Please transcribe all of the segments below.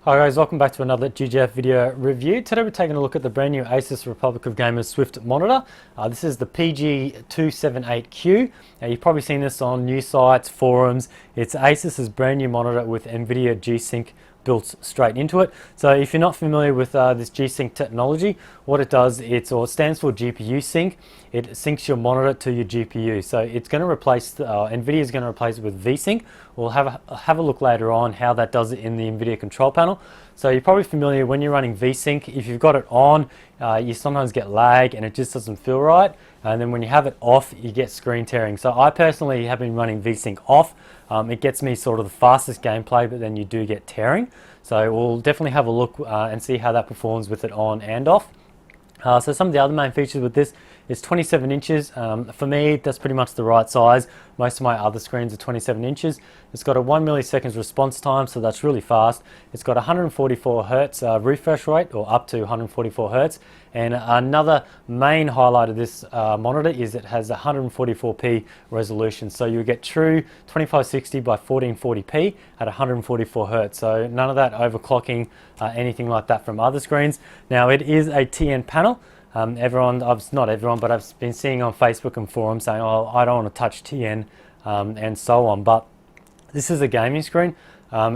Hi guys, welcome back to another GGF video review. Today we're taking a look at the brand new Asus Republic of Gamers Swift monitor. This is the PG278Q. You've probably seen this on news sites, forums. It's Asus's brand new monitor with Nvidia G-Sync built straight into it. So if you're not familiar with this G-Sync technology, what it does, it stands for GPU sync. It syncs your monitor to your GPU. So it's going to replace, Nvidia is going to replace it with V-Sync. We'll have a look later on how that does it in the Nvidia control panel. So you're probably familiar when you're running V-Sync, if you've got it on, you sometimes get lag and it just doesn't feel right. And then when you have it off, you get screen tearing. So I personally have been running V-Sync off. It gets me sort of the fastest gameplay, but then you do get tearing. So we'll definitely have a look and see how that performs with it on and off. So some of the other main features with this is 27 inches. For me, that's pretty much the right size. Most of my other screens are 27 inches. It's got a 1 millisecond response time, so that's really fast. It's got 144 Hertz refresh rate, or up to 144 Hertz. And another main highlight of this monitor is it has 144p resolution. So you get true 2560 by 1440p at 144 Hertz. So none of that overclocking, anything like that from other screens. Now it is a TN panel. Not everyone, but I've been seeing on Facebook and forums saying, oh, I don't want to touch TN and so on. But this is a gaming screen.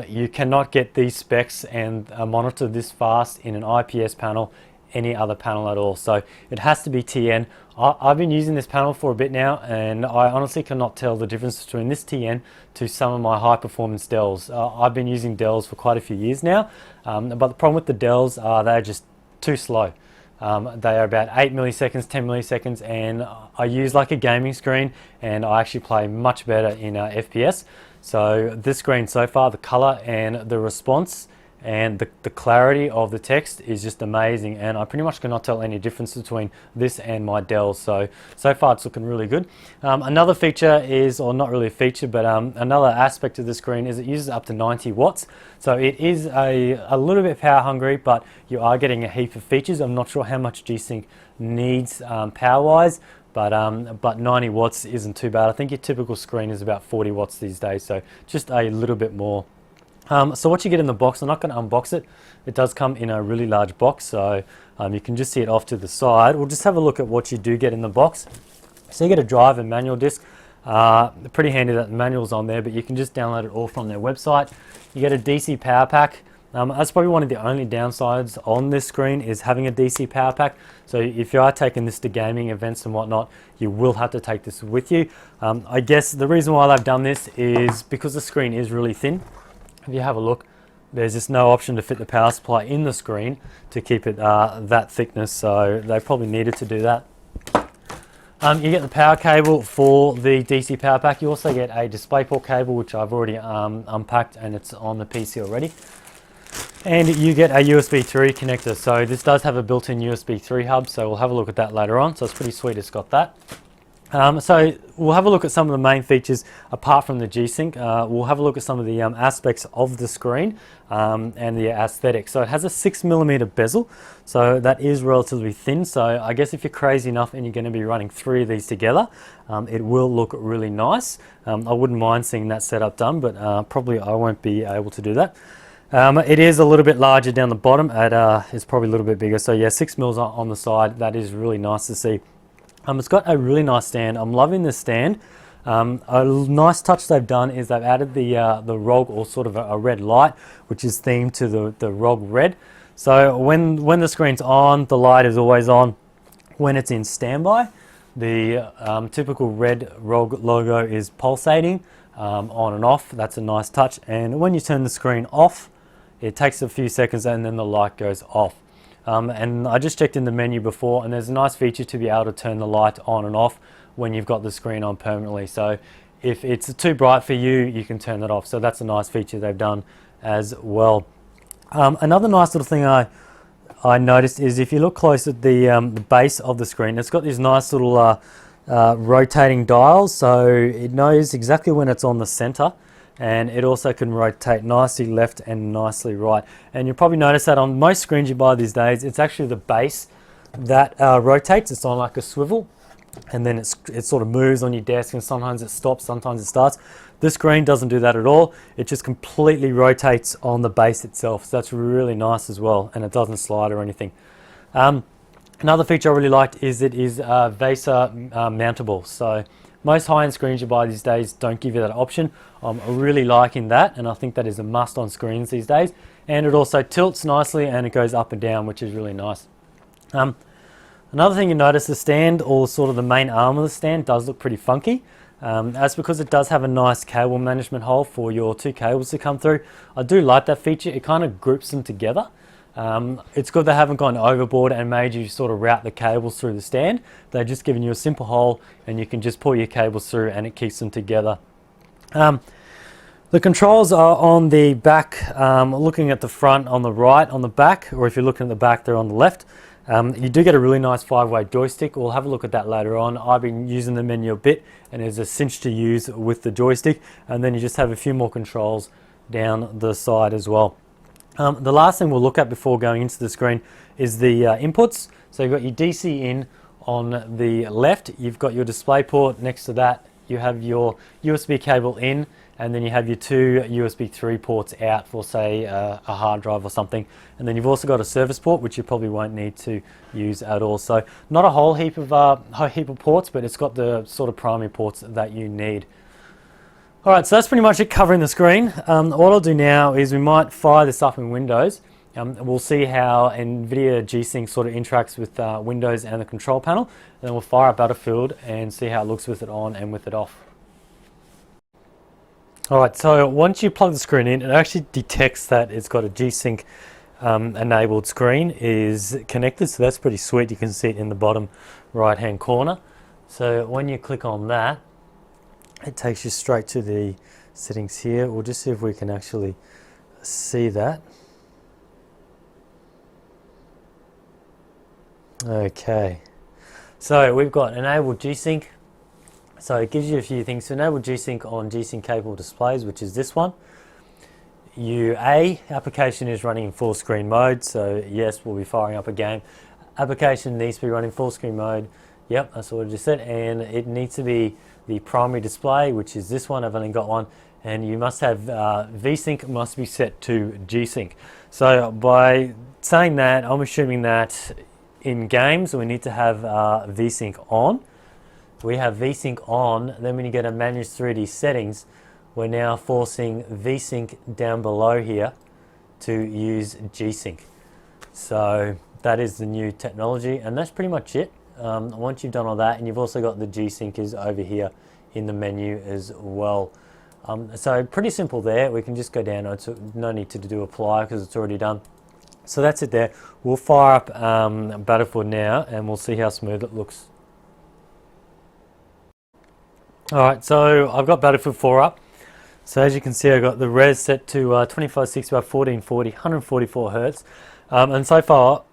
You cannot get these specs and a monitor this fast in an IPS panel, any other panel at all. So it has to be TN. I've been using this panel for a bit now, and I honestly cannot tell the difference between this TN to some of my high performance Dells. I've been using Dells for quite a few years now, but the problem with the Dells, they're just too slow. They are about 8 milliseconds, 10 milliseconds, and I use like a gaming screen, and I actually play much better in FPS. So this screen so far, the color and the response and the clarity of the text is just amazing, and I pretty much cannot tell any difference between this and my Dell. So far it's looking really good. Another feature is, or not really a feature, but another aspect of the screen is it uses up to 90 watts. So it is a little bit power hungry, but you are getting a heap of features. I'm not sure how much G-Sync needs power wise, but 90 watts isn't too bad. I think your typical screen is about 40 watts these days, so just a little bit more. So what you get in the box, I'm not going to unbox it. It does come in a really large box, so you can just see it off to the side. We'll just have a look at what you do get in the box. So you get a drive and manual disc. Pretty handy that the manual's on there, but you can just download it all from their website. You get a DC power pack. That's probably one of the only downsides on this screen is having a DC power pack. So if you are taking this to gaming events and whatnot, you will have to take this with you. I guess the reason why they've done this is because the screen is really thin. If you have a look, there's just no option to fit the power supply in the screen to keep it that thickness, so they probably needed to do that. You get the power cable for the DC power pack. You also get a DisplayPort cable, which I've already unpacked, and it's on the PC already. And you get a USB 3 connector. So this does have a built-in USB 3 hub, so we'll have a look at that later on. So it's pretty sweet it's got that. So we'll have a look at some of the main features apart from the G-Sync. We'll have a look at some of the aspects of the screen and the aesthetic. So it has a 6mm bezel, so that is relatively thin. So I guess if you're crazy enough and you're going to be running 3 of these together, it will look really nice. I wouldn't mind seeing that setup done, but probably I won't be able to do that. It is a little bit larger down the bottom. It's probably a little bit bigger. So yeah, 6mm on the side. That is really nice to see. It's got a really nice stand. I'm loving this stand. A nice touch they've done is they've added the ROG, or sort of a red light, which is themed to the ROG red. So when the screen's on, the light is always on. When it's in standby, the typical red ROG logo is pulsating on and off. That's a nice touch. And when you turn the screen off, it takes a few seconds and then the light goes off. And I just checked in the menu before, and there's a nice feature to be able to turn the light on and off when you've got the screen on permanently. So if it's too bright for you, you can turn it off. So that's a nice feature they've done as well. Another nice little thing I noticed is if you look close at the base of the screen, it's got these nice little rotating dials. So it knows exactly when it's on the center, and it also can rotate nicely left and nicely right. And you'll probably notice that on most screens you buy these days, it's actually the base that rotates. It's on like a swivel. and then it sort of moves on your desk, and sometimes it stops, sometimes it starts. This screen doesn't do that at all. It just completely rotates on the base itself. So that's really nice as well, and it doesn't slide or anything. Another feature I really liked is it is VESA mountable. So most high-end screens you buy these days don't give you that option. I'm really liking that, and I think that is a must on screens these days. And it also tilts nicely, and it goes up and down, which is really nice. Another thing you notice, the stand, or sort of the main arm of the stand, does look pretty funky. That's because it does have a nice cable management hole for your two cables to come through. I do like that feature. It kind of groups them together. It's good they haven't gone overboard and made you sort of route the cables through the stand. They're just giving you a simple hole, and you can just pull your cables through, and it keeps them together. The controls are on the back, looking at the front on the right, on the back, or if you're looking at the back, they're on the left. You do get a really nice 5-way joystick. We'll have a look at that later on. I've been using the menu a bit, and it's a cinch to use with the joystick, and then you just have a few more controls down the side as well. The last thing we'll look at before going into the screen is the inputs. So you've got your DC in on the left, you've got your display port. Next to that you have your USB cable in, and then you have your two USB 3 ports out for, say, a hard drive or something. And then you've also got a service port, which you probably won't need to use at all. So not a whole heap of ports, but it's got the sort of primary ports that you need. All right, so that's pretty much it covering the screen. What I'll do now is we might fire this up in Windows. We'll see how Nvidia G-Sync sort of interacts with Windows and the control panel. And then we'll fire up Battlefield and see how it looks with it on and with it off. Alright, so once you plug the screen in, it actually detects that it's got a G-Sync enabled screen is connected, so that's pretty sweet. You can see it in the bottom right hand corner. So when you click on that, it takes you straight to the settings here. We'll just see if we can actually see that. Okay, so we've got enabled G-Sync. So it gives you a few things. To enable G-Sync on G-Sync capable displays, which is this one. Application is running in full screen mode, so yes, we'll be firing up a game. Application needs to be running full screen mode. Yep, that's what I just said. And it needs to be the primary display, which is this one. I've only got one. And you must have V-Sync must be set to G-Sync. So by saying that, I'm assuming that in games we need to have V-Sync on. We have V-Sync on, then when you go to manage 3D settings, we're now forcing V-Sync down below here to use G-Sync. So that is the new technology, and that's pretty much it. Once you've done all that, and you've also got the G-Sync is over here in the menu as well. So pretty simple there. We can just go down, no need to do apply because it's already done. So that's it there. We'll fire up Battlefield now, and we'll see how smooth it looks. Alright, so I've got Battlefield 4 up. So as you can see, I've got the res set to 2560 by 1440, 144 Hz. And so far,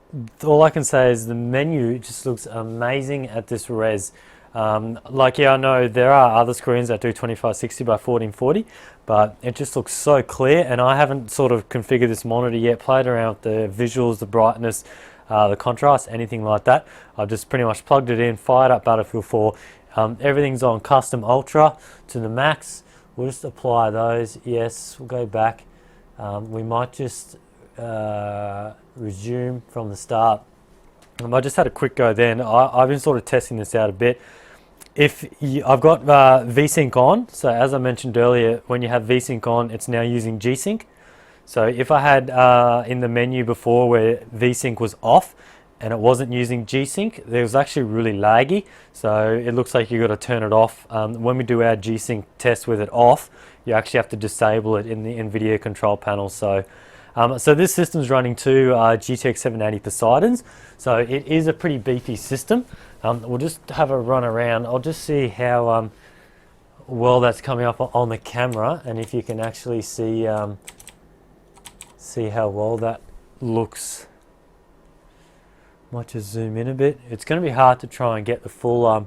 all I can say is the menu just looks amazing at this res. Like, yeah, I know there are other screens that do 2560 by 1440, but it just looks so clear, and I haven't sort of configured this monitor yet, played around with the visuals, the brightness, the contrast, anything like that. I've just pretty much plugged it in, fired up Battlefield 4. Everything's on custom ultra to the max. We'll just apply those. Yes, we'll go back. We might just resume from the start. I just had a quick go then. I've been sort of testing this out a bit. I've got V-Sync on, so as I mentioned earlier, when you have V-Sync on, it's now using G-Sync. So if I had in the menu before where V-Sync was off, and it wasn't using G-Sync, it was actually really laggy, so it looks like you've got to turn it off. When we do our G-Sync test with it off, you actually have to disable it in the Nvidia control panel. So this system's running two GTX 780 Poseidons, so it is a pretty beefy system. We'll just have a run around. I'll just see how well that's coming up on the camera, and if you can actually see how well that looks. Might just zoom in a bit. It's going to be hard to try and get the full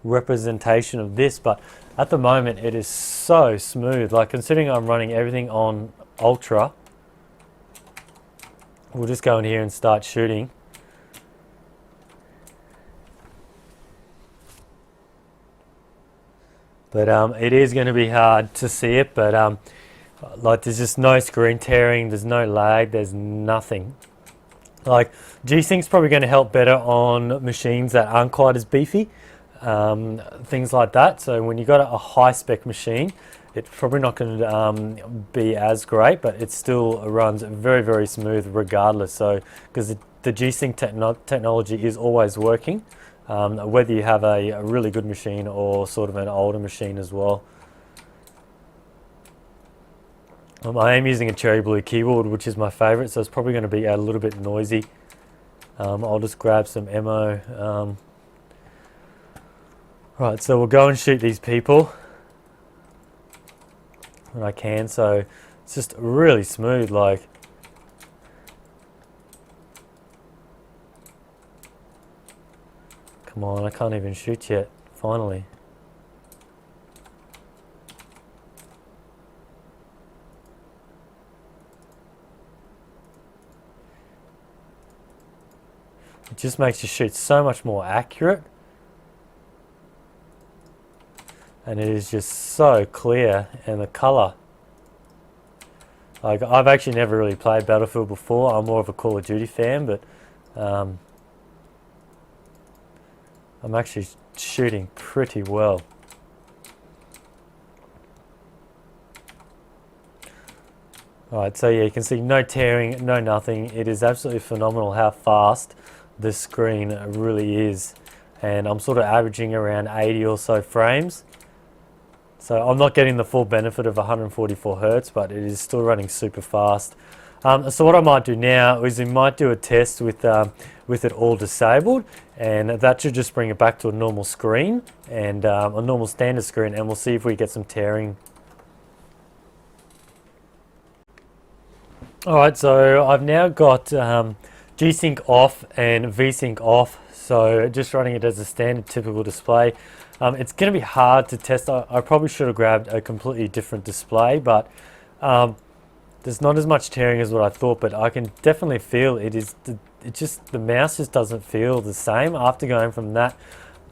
representation of this, but at the moment it is so smooth. Like, considering I'm running everything on ultra, we'll just go in here and start shooting. but it is going to be hard to see it. But like, there's just no screen tearing, there's no lag, there's nothing. Like, G-Sync's probably going to help better on machines that aren't quite as beefy, things like that. So when you got a high spec machine, it's probably not going to be as great, but it still runs very, very smooth regardless. So because the G-Sync technology is always working, whether you have a really good machine or sort of an older machine as well. I am using a cherry blue keyboard, which is my favorite, so it's probably going to be a little bit noisy. I'll just grab some ammo. Right, so we'll go and shoot these people when I can. So it's just really smooth, like. Come on, I can't even shoot yet, finally. It just makes you shoot so much more accurate. And it is just so clear, and the color. Like, I've actually never really played Battlefield before. I'm more of a Call of Duty fan, but I'm actually shooting pretty well. Alright, so yeah, you can see no tearing, no nothing. It is absolutely phenomenal how fast this screen really is. And I'm sort of averaging around 80 or so frames. So I'm not getting the full benefit of 144 Hertz, but it is still running super fast. So what I might do now is we might do a test with it all disabled, and that should just bring it back to a normal screen, and a normal standard screen, and we'll see if we get some tearing. Alright, so I've now got G-Sync off and V-Sync off, so just running it as a standard typical display. It's going to be hard to test. I probably should have grabbed a completely different display, but there's not as much tearing as what I thought, but I can definitely feel it is. The mouse just doesn't feel the same after going from that.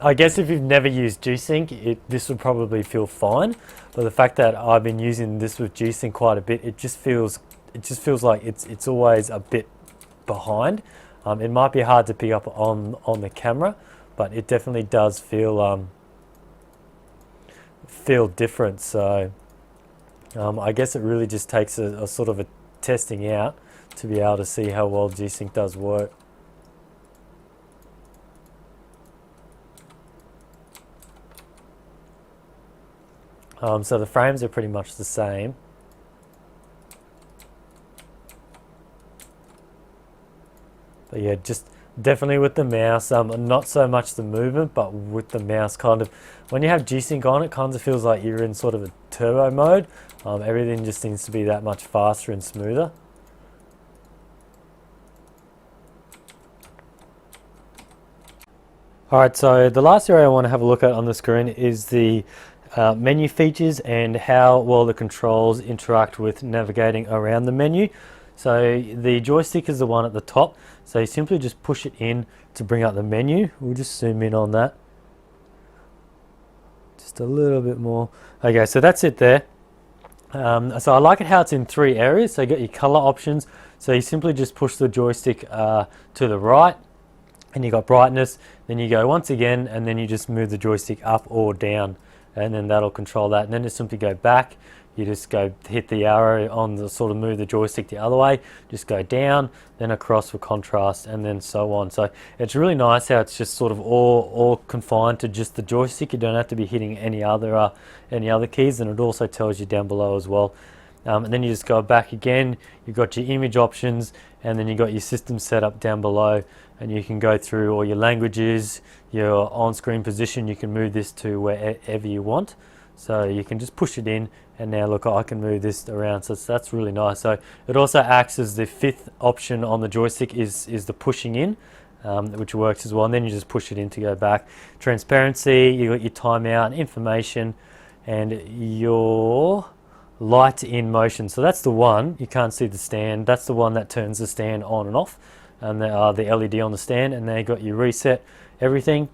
I guess if you've never used G-Sync, this would probably feel fine, but the fact that I've been using this with G-Sync quite a bit, it just feels like it's always a bit behind. It might be hard to pick up on the camera, but it definitely does feel different. So I guess it really just takes a sort of a testing out to be able to see how well G-Sync does work. So the frames are pretty much the same. But yeah, just definitely with the mouse, not so much the movement, but with the mouse, kind of, when you have G-Sync on, it kind of feels like you're in sort of a turbo mode. Everything just seems to be that much faster and smoother. Alright, so the last area I want to have a look at on the screen is the menu features and how well the controls interact with navigating around the menu. So the joystick is the one at the top, so you simply just push it in to bring up the menu. We'll just zoom in on that just a little bit more. Okay, so that's it there. So I like it how it's in three areas. So you got your color options, so you simply just push the joystick to the right, and you got brightness, then you go once again, and then you just move the joystick up or down, and then that'll control that. And then just simply go back, you just go hit the arrow on the sort of move the joystick the other way, just go down, then across for contrast, and then so on. So it's really nice how it's just sort of all confined to just the joystick. You don't have to be hitting any other keys, and it also tells you down below as well. And then you just go back again, you've got your image options, and then you got your system setup down below, and you can go through all your languages, your on-screen position. You can move this to wherever you want. So you can just push it in, and now look, I can move this around, so that's really nice. So it also acts as the fifth option on the joystick is the pushing in, which works as well. And then you just push it in to go back. Transparency, you got your timeout, information, and your light in motion. So that's the one, you can't see the stand, that's the one that turns the stand on and off, and the LED on the stand. And then you got your reset everything,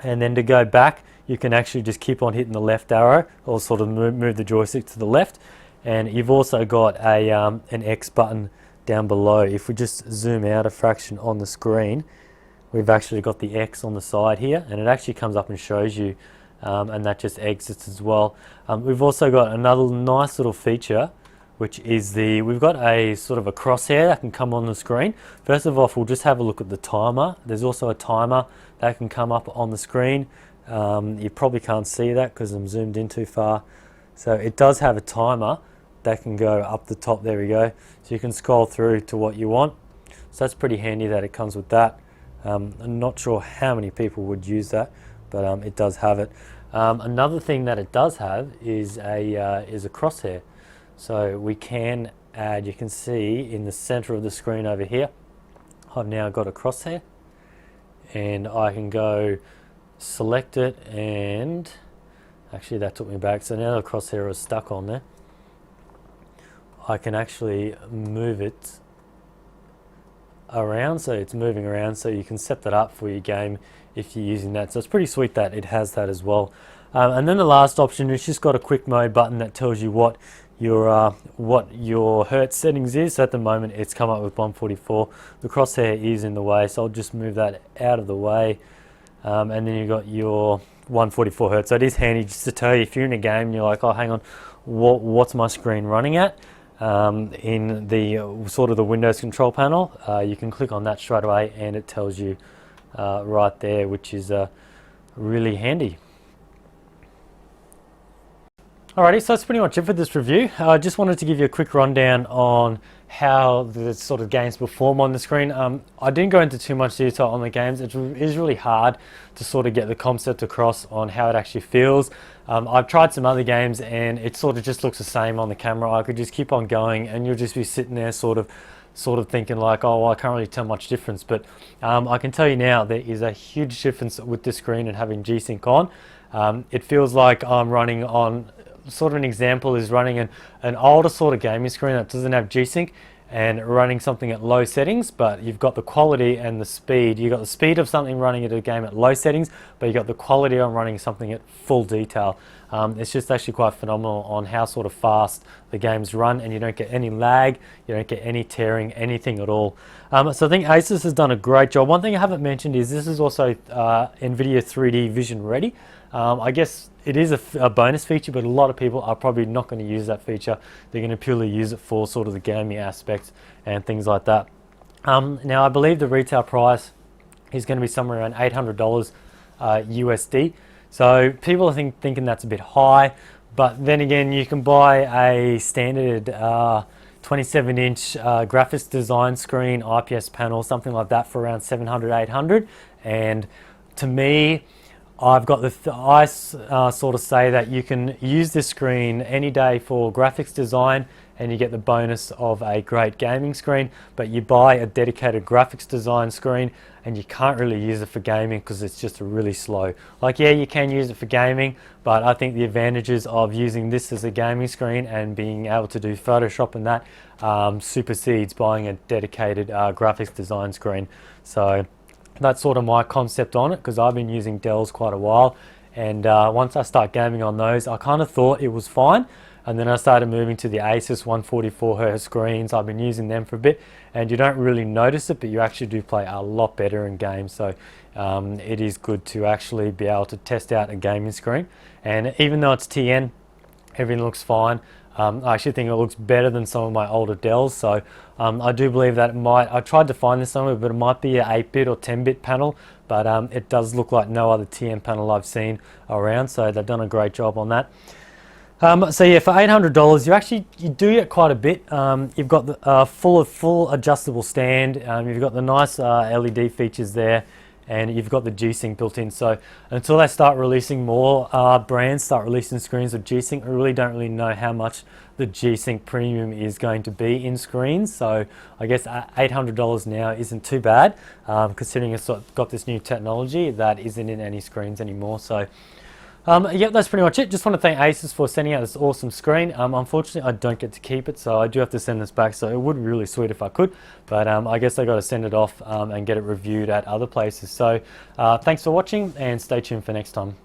and then to go back, you can actually just keep on hitting the left arrow or sort of move the joystick to the left. And you've also got a an X button down below. If we just zoom out a fraction on the screen, we've actually got the X on the side here, and it actually comes up and shows you, and that just exits as well. We've also got another nice little feature, which is we've got a sort of a crosshair that can come on the screen. First of all, we'll just have a look at the timer. There's also a timer that can come up on the screen. You probably can't see that because I'm zoomed in too far. So it does have a timer that can go up the top. There we go. So you can scroll through to what you want. So that's pretty handy that it comes with that. I'm not sure how many people would use that, but it does have it. Another thing that it does have is a crosshair. So we can add, you can see in the center of the screen over here, I've now got a crosshair, and I can go select it, and actually that took me back. So now the crosshair is stuck on there. I can actually move it around, so it's moving around, so you can set that up for your game if you're using that. So it's pretty sweet that it has that as well. And then the last option is just got a quick mode button that tells you what your hertz settings is. So at the moment it's come up with 144. The crosshair is in the way, so I'll just move that out of the way. And then you've got your 144 hertz. So it is handy just to tell you if you're in a game and you're like, oh, hang on, what's my screen running at? In the sort of the Windows control panel, you can click on that straight away and it tells you right there, which is really handy. Alrighty, so that's pretty much it for this review. I just wanted to give you a quick rundown on how the sort of games perform on the screen. I didn't go into too much detail on the games. It is really hard to sort of get the concept across on how it actually feels. I've tried some other games and it sort of just looks the same on the camera. I could just keep on going and you'll just be sitting there sort of thinking like, oh, well, I can't really tell much difference. But I can tell you now there is a huge difference with this screen and having G-Sync on. It feels like I'm running on, sort of an example is running an older sort of gaming screen that doesn't have G-Sync and running something at low settings, but you've got the quality and the speed. You've got the speed of something running at a game at low settings, but you've got the quality on running something at full detail. It's just actually quite phenomenal on how sort of fast the games run, and you don't get any lag, you don't get any tearing, anything at all. So I think Asus has done a great job. One thing I haven't mentioned is this is also Nvidia 3D Vision ready. I guess it is a bonus feature, but a lot of people are probably not going to use that feature. They're going to purely use it for sort of the gaming aspects and things like that. Now I believe the retail price is going to be somewhere around $800 USD. So people are thinking that's a bit high, but then again, you can buy a standard 27-inch graphics design screen, IPS panel, something like that for around $700, $800. And to me, I've got I sort of say that you can use this screen any day for graphics design and you get the bonus of a great gaming screen, but you buy a dedicated graphics design screen and you can't really use it for gaming because it's just really slow. Like, yeah, you can use it for gaming, but I think the advantages of using this as a gaming screen and being able to do Photoshop and that supersedes buying a dedicated graphics design screen. So that's sort of my concept on it, because I've been using Dells quite a while, and once I start gaming on those, I kind of thought it was fine, and then I started moving to the Asus 144Hz screens. I've been using them for a bit, and you don't really notice it, but you actually do play a lot better in games. So it is good to actually be able to test out a gaming screen, and even though it's TN, everything looks fine. I actually think it looks better than some of my older Dells, so I do believe that it might, I tried to find this somewhere, but it might be an 8-bit or 10-bit panel, but it does look like no other TN panel I've seen around, so they've done a great job on that. So yeah, for $800, you do get quite a bit. You've got the full adjustable stand, you've got the nice LED features there, and you've got the G-Sync built in. So until they start releasing more, brands start releasing screens with G-Sync, I really don't really know how much the G-Sync Premium is going to be in screens. So I guess $800 now isn't too bad, considering it's got this new technology that isn't in any screens anymore. So yeah, that's pretty much it. Just want to thank Asus for sending out this awesome screen. Unfortunately, I don't get to keep it, so I do have to send this back. So it would be really sweet if I could, but I guess I got to send it off and get it reviewed at other places. So thanks for watching, and stay tuned for next time.